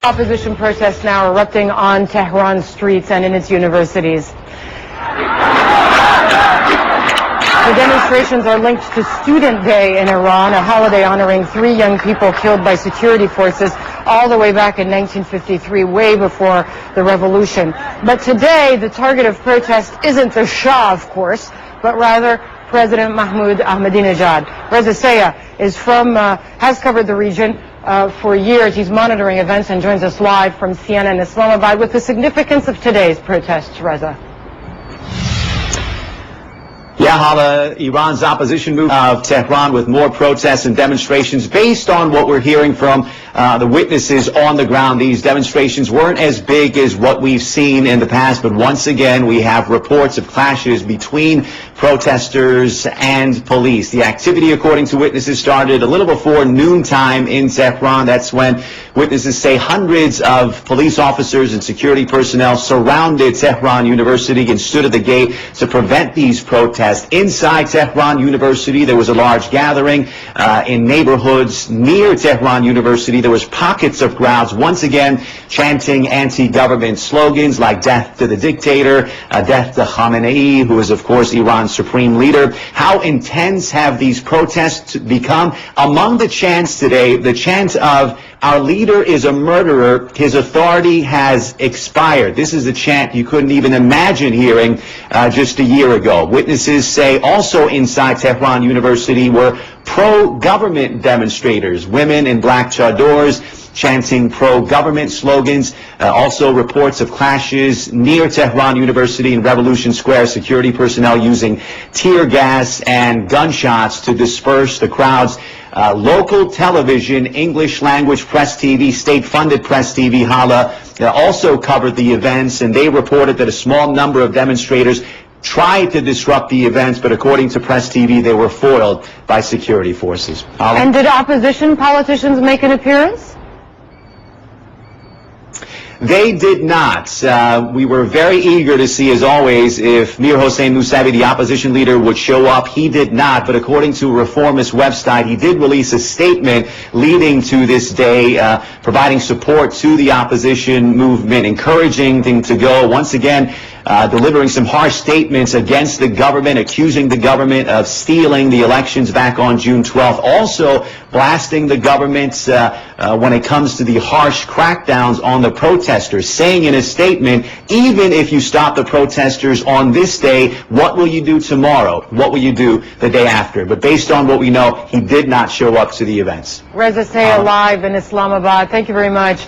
Opposition protests now erupting on Tehran streets and in its universities. The demonstrations are linked to Student Day in Iran, a holiday honoring 3 young people killed by security forces all the way back in 1953, way before the revolution. But today, the target of protest isn't the Shah, of course, but rather President Mahmoud Ahmadinejad. Reza Sayah has covered the region for years. He's monitoring events and joins us live from CNN Islamabad with the significance of today's protests. Reza. Yeah, Hala, Iran's opposition movement of Tehran with more protests and demonstrations based on what we're hearing from the witnesses on the ground. These demonstrations weren't as big as what we've seen in the past, but once again we have reports of clashes between protesters and police. The activity, according to witnesses, started a little before noontime in Tehran. That's when witnesses say hundreds of police officers and security personnel surrounded Tehran University and stood at the gate to prevent these protests. Inside Tehran University, there was a large gathering. In neighborhoods near Tehran University, there was pockets of crowds once again chanting anti-government slogans like death to the dictator, death to Khamenei, who is of course Iran's supreme leader. How intense have these protests become? Among the chants today, the chant of "Our leader is a murderer, his authority has expired." This is a chant you couldn't even imagine hearing just a year ago. Witnesses say also inside Tehran University were pro-government demonstrators, women in black chadors chanting pro-government slogans. Also reports of clashes near Tehran University and Revolution Square, security personnel using tear gas and gunshots to disperse the crowds. Local television, English language press TV, state-funded press TV, Hala, also covered the events, and they reported that a small number of demonstrators tried to disrupt the events, but according to press TV, they were foiled by security forces. Hala? And did opposition politicians make an appearance? They did not. We were very eager to see, as always, if Mir Hossein Mousavi, the opposition leader, would show up. He did not, but according to a reformist website, he did release a statement leading to this day, providing support to the opposition movement, encouraging them to go. Once again, delivering some harsh statements against the government, accusing the government of stealing the elections back on June 12th. Also blasting the government when it comes to the harsh crackdowns on the protesters, saying in a statement, even if you stop the protesters on this day, what will you do tomorrow? What will you do the day after? But based on what we know, he did not show up to the events. Reza Sayah live in Islamabad. Thank you very much.